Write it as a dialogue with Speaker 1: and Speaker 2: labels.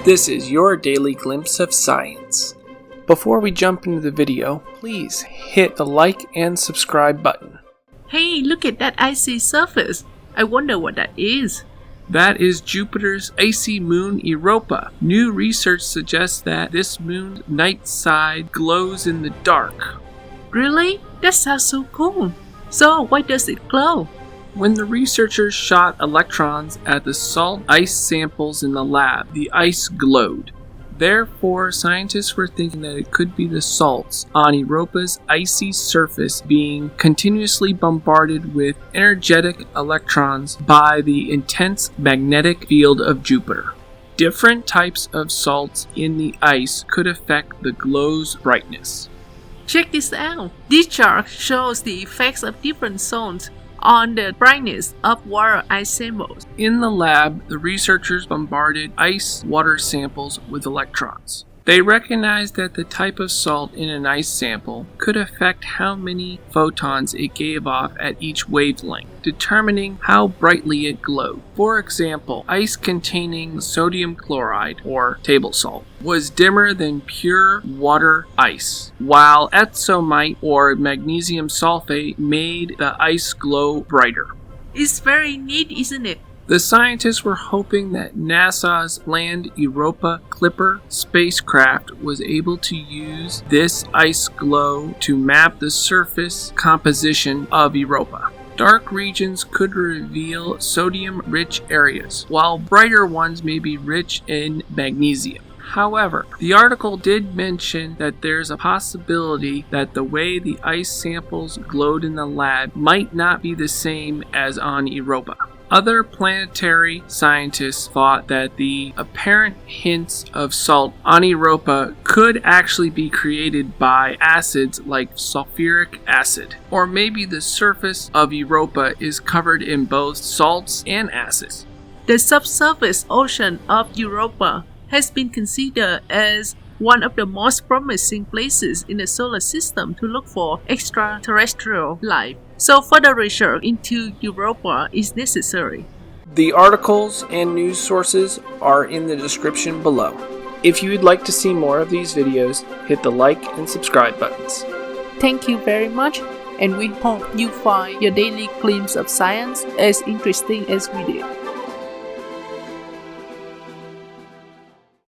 Speaker 1: This is your daily glimpse of science. Before we jump into the video, please hit the like and subscribe button.
Speaker 2: Hey, look at that icy surface. I wonder what that is.
Speaker 1: That is Jupiter's icy moon Europa. New research suggests that this moon's night side glows in the dark.
Speaker 2: Really? That sounds so cool. So, why does it glow?
Speaker 1: When the researchers shot electrons at the salt ice samples in the lab, the ice glowed. Therefore, scientists were thinking that it could be the salts on Europa's icy surface being continuously bombarded with energetic electrons by the intense magnetic field of Jupiter. Different types of salts in the ice could affect the glow's brightness.
Speaker 2: Check this out. This chart shows the effects of different salts on the brightness of water ice samples.
Speaker 1: In the lab, the researchers bombarded ice water samples with electrons. They recognized that the type of salt in an ice sample could affect how many photons it gave off at each wavelength, determining how brightly it glowed. For example, ice containing sodium chloride, or table salt, was dimmer than pure water ice, while epsomite, or magnesium sulfate, made the ice glow brighter.
Speaker 2: It's very neat, isn't it?
Speaker 1: The scientists were hoping that NASA's planned Europa Clipper spacecraft was able to use this ice glow to map the surface composition of Europa. Dark regions could reveal sodium-rich areas, while brighter ones may be rich in magnesium. However, the article did mention that there's a possibility that the way the ice samples glowed in the lab might not be the same as on Europa. Other planetary scientists thought that the apparent hints of salt on Europa could actually be created by acids like sulfuric acid. Or maybe the surface of Europa is covered in both salts and acids.
Speaker 2: The subsurface ocean of Europa has been considered as one of the most promising places in the solar system to look for extraterrestrial life. So further research into Europa is necessary.
Speaker 1: The articles and news sources are in the description below. If you would like to see more of these videos, hit the like and subscribe buttons.
Speaker 2: Thank you very much, and we hope you find your daily glimpse of science as interesting as we did.